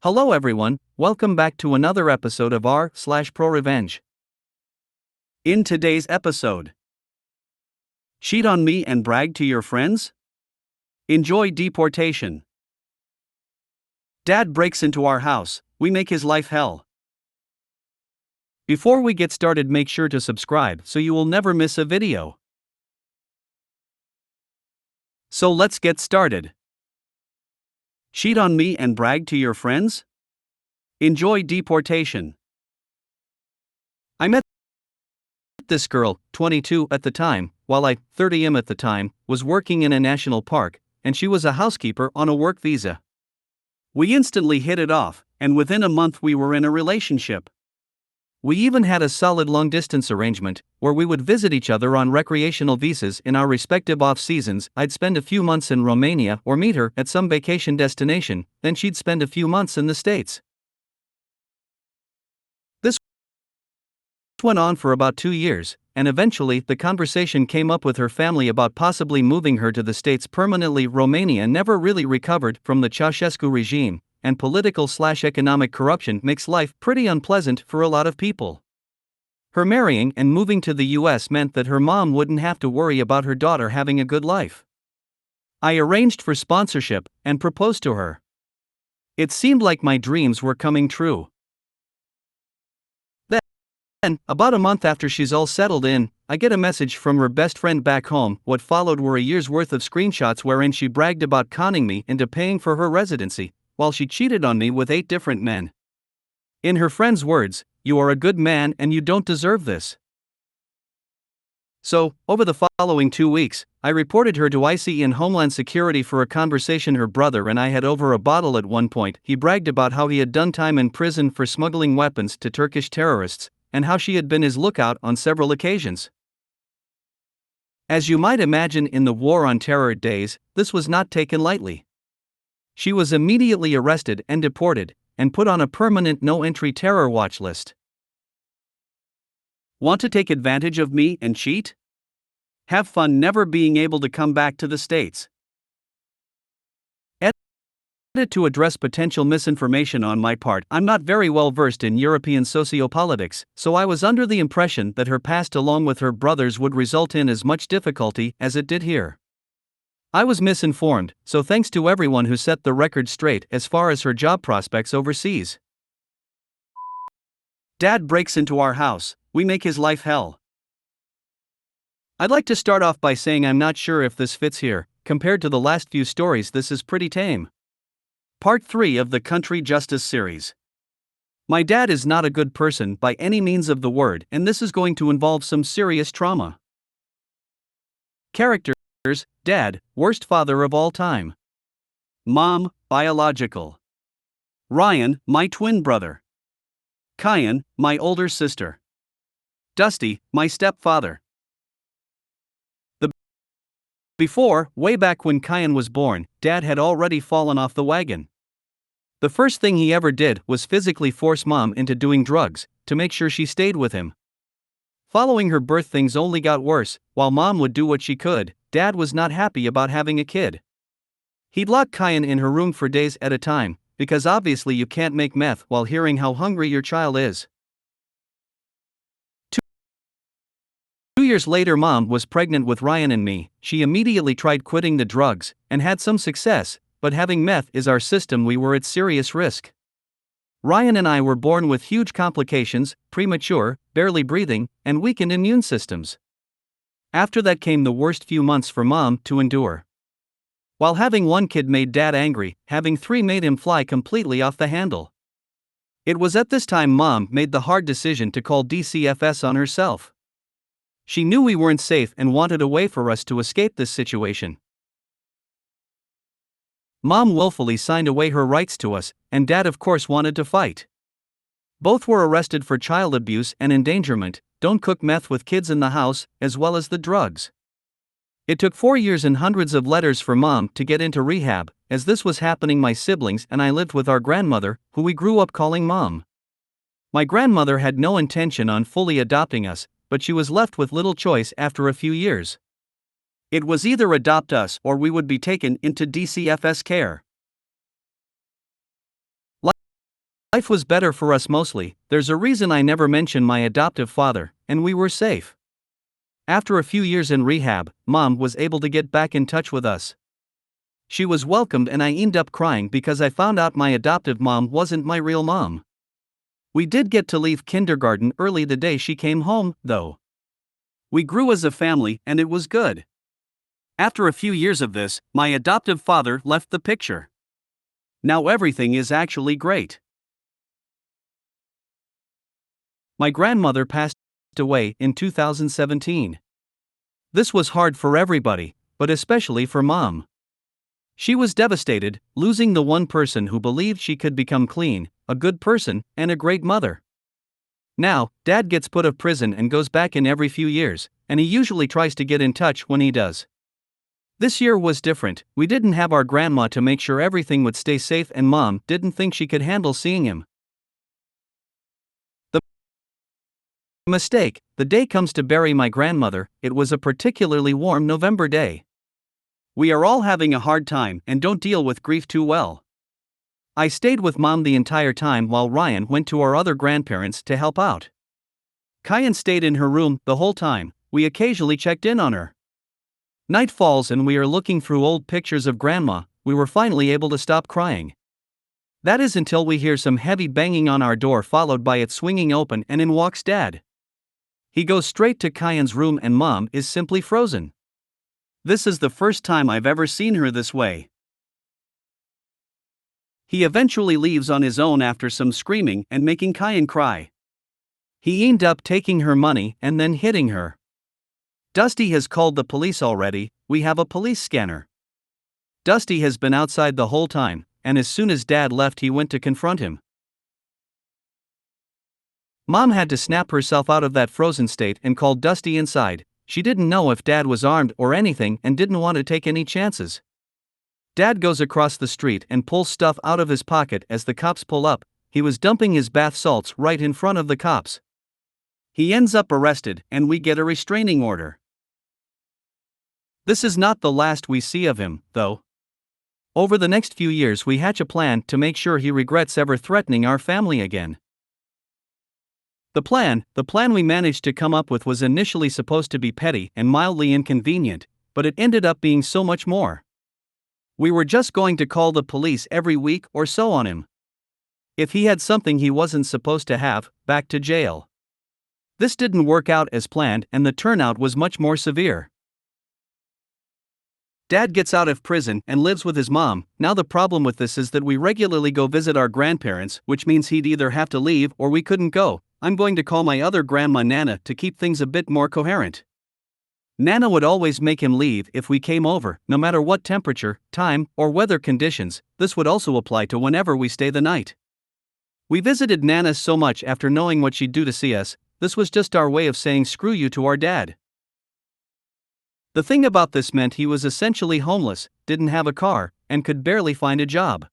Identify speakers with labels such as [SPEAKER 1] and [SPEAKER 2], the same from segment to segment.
[SPEAKER 1] Hello everyone, welcome back to another episode of r/ProRevenge. In today's episode, cheat on me and brag to your friends? Enjoy deportation. Dad breaks into our house, we make his life hell. Before we get started, make sure to subscribe so you will never miss a video. So let's get started. Cheat on me and brag to your friends? Enjoy deportation. I met this girl, 22 at the time, while I, 30 at the time, was working in a national park, and she was a housekeeper on a work visa. We instantly hit it off, and within a month we were in a relationship. We even had a solid long-distance arrangement, where we would visit each other on recreational visas in our respective off-seasons. I'd spend a few months in Romania or meet her at some vacation destination, then she'd spend a few months in the States. This went on for about 2 years, and eventually the conversation came up with her family about possibly moving her to the States permanently. Romania never really recovered from the Ceausescu regime, and political/economic corruption makes life pretty unpleasant for a lot of people. Her marrying and moving to the US meant that her mom wouldn't have to worry about her daughter having a good life. I arranged for sponsorship and proposed to her. It seemed like my dreams were coming true. Then, about a month after she's all settled in, I get a message from her best friend back home. What followed were a year's worth of screenshots wherein she bragged about conning me into paying for her residency, while she cheated on me with 8 different men. In her friend's words, "You are a good man and you don't deserve this." So, over the following 2 weeks, I reported her to ICE and Homeland Security for a conversation her brother and I had over a bottle. At one point, he bragged about how he had done time in prison for smuggling weapons to Turkish terrorists, and how she had been his lookout on several occasions. As you might imagine, in the War on Terror days, this was not taken lightly. She was immediately arrested and deported, and put on a permanent no-entry terror watch list. Want to take advantage of me and cheat? Have fun never being able to come back to the States. To address potential misinformation on my part, I'm not very well versed in European sociopolitics, so I was under the impression that her past along with her brother's would result in as much difficulty as it did here. I was misinformed, so thanks to everyone who set the record straight as far as her job prospects overseas. Dad breaks into our house, we make his life hell. I'd like to start off by saying I'm not sure if this fits here. Compared to the last few stories, this is pretty tame. Part 3 of the Country Justice series. My dad is not a good person by any means of the word, and this is going to involve some serious trauma. Characters: Dad, worst father of all time. Mom, biological. Ryan, my twin brother. Kyan, my older sister. Dusty, my stepfather. Before, way back when Kyan was born, Dad had already fallen off the wagon. The first thing he ever did was physically force Mom into doing drugs, to make sure she stayed with him. Following her birth, things only got worse. While Mom would do what she could, Dad was not happy about having a kid. He'd lock Kyan in her room for days at a time, because obviously you can't make meth while hearing how hungry your child is. 2 years later, Mom was pregnant with Ryan and me. She immediately tried quitting the drugs, and had some success, but having meth is our system, we were at serious risk. Ryan and I were born with huge complications, premature, barely breathing, and weakened immune systems. After that came the worst few months for Mom to endure. While having 1 kid made Dad angry, having 3 made him fly completely off the handle. It was at this time Mom made the hard decision to call DCFS on herself. She knew we weren't safe and wanted a way for us to escape this situation. Mom willfully signed away her rights to us, and Dad of course wanted to fight. Both were arrested for child abuse and endangerment, don't cook meth with kids in the house, as well as the drugs. It took 4 years and hundreds of letters for Mom to get into rehab. As this was happening, my siblings and I lived with our grandmother, who we grew up calling Mom. My grandmother had no intention on fully adopting us, but she was left with little choice after a few years. It was either adopt us or we would be taken into DCFS care. Life was better for us mostly. There's a reason I never mentioned my adoptive father, and we were safe. After a few years in rehab, Mom was able to get back in touch with us. She was welcomed and I ended up crying because I found out my adoptive mom wasn't my real mom. We did get to leave kindergarten early the day she came home, though. We grew as a family and it was good. After a few years of this, my adoptive father left the picture. Now everything is actually great. My grandmother passed away in 2017. This was hard for everybody, but especially for Mom. She was devastated, losing the one person who believed she could become clean, a good person, and a great mother. Now, Dad gets put of prison and goes back in every few years, and he usually tries to get in touch when he does. This year was different. We didn't have our grandma to make sure everything would stay safe, and Mom didn't think she could handle seeing him. The mistake: the day comes to bury my grandmother. It was a particularly warm November day. We are all having a hard time and don't deal with grief too well. I stayed with Mom the entire time while Ryan went to our other grandparents to help out. Kyan stayed in her room the whole time. We occasionally checked in on her. Night falls and we are looking through old pictures of Grandma. We were finally able to stop crying. That is until we hear some heavy banging on our door, followed by it swinging open, and in walks Dad. He goes straight to Kyan's room and Mom is simply frozen. This is the first time I've ever seen her this way. He eventually leaves on his own after some screaming and making Kyan cry. He ended up taking her money and then hitting her. Dusty has called the police already. We have a police scanner. Dusty has been outside the whole time, and as soon as Dad left he went to confront him. Mom had to snap herself out of that frozen state and called Dusty inside. She didn't know if Dad was armed or anything and didn't want to take any chances. Dad goes across the street and pulls stuff out of his pocket as the cops pull up. He was dumping his bath salts right in front of the cops. He ends up arrested and we get a restraining order. This is not the last we see of him, though. Over the next few years we hatch a plan to make sure he regrets ever threatening our family again. The plan we managed to come up with was initially supposed to be petty and mildly inconvenient, but it ended up being so much more. We were just going to call the police every week or so on him. If he had something he wasn't supposed to have, back to jail. This didn't work out as planned and the turnout was much more severe. Dad gets out of prison and lives with his mom. Now the problem with this is that we regularly go visit our grandparents, which means he'd either have to leave or we couldn't go. I'm going to call my other grandma Nana to keep things a bit more coherent. Nana would always make him leave if we came over, no matter what temperature, time, or weather conditions. This would also apply to whenever we stay the night. We visited Nana so much after knowing what she'd do to see us. This was just our way of saying screw you to our dad. The thing about this meant he was essentially homeless, didn't have a car, and could barely find a job.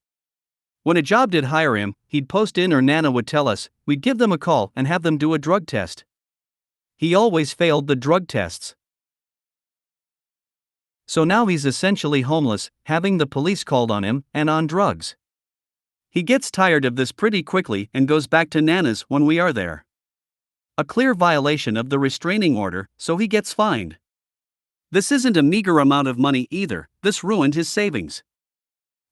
[SPEAKER 1] When a job did hire him, he'd post in or Nana would tell us. We'd give them a call and have them do a drug test. He always failed the drug tests. So now he's essentially homeless, having the police called on him, and on drugs. He gets tired of this pretty quickly and goes back to Nana's when we are there. A clear violation of the restraining order, so he gets fined. This isn't a meager amount of money either. This ruined his savings.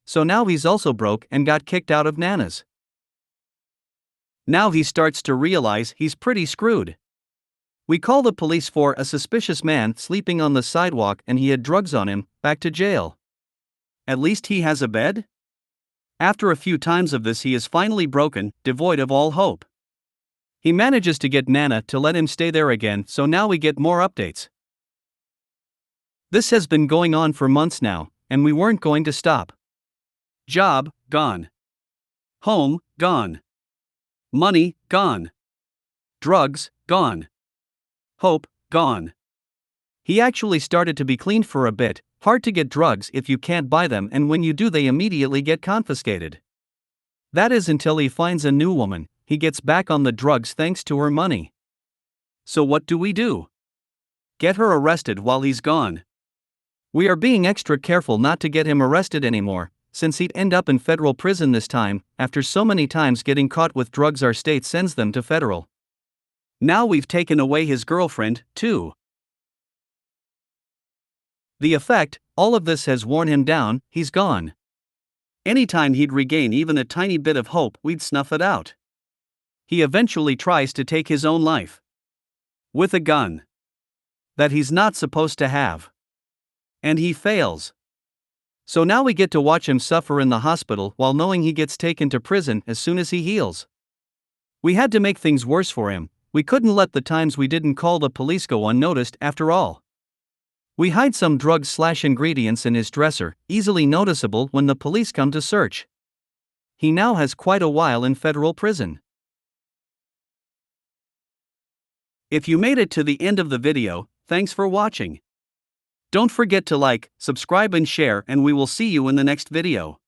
[SPEAKER 1] So now he's also broke and got kicked out of Nana's. Now he starts to realize he's pretty screwed. We call the police for a suspicious man sleeping on the sidewalk and he had drugs on him, back to jail. At least he has a bed? After a few times of this he is finally broken, devoid of all hope. He manages to get Nana to let him stay there again, so now we get more updates. This has been going on for months now, and we weren't going to stop. Job, gone. Home, gone. Money, gone. Drugs, gone. Hope, gone. He actually started to be cleaned for a bit. Hard to get drugs if you can't buy them, and when you do they immediately get confiscated. That is until he finds a new woman. He gets back on the drugs thanks to her money. So what do? Get her arrested while he's gone. We are being extra careful not to get him arrested anymore. since he'd end up in federal prison this time, after so many times getting caught with drugs our state sends them to federal. Now we've taken away his girlfriend, too. The effect, all of this has worn him down, he's gone. Anytime he'd regain even a tiny bit of hope, we'd snuff it out. He eventually tries to take his own life. With a gun. That he's not supposed to have. And he fails. So now we get to watch him suffer in the hospital while knowing he gets taken to prison as soon as he heals. We had to make things worse for him. We couldn't let the times we didn't call the police go unnoticed after all. We hide some drugs/ingredients in his dresser, easily noticeable when the police come to search. He now has quite a while in federal prison. If you made it to the end of the video, thanks for watching. Don't forget to like, subscribe and share, and we will see you in the next video.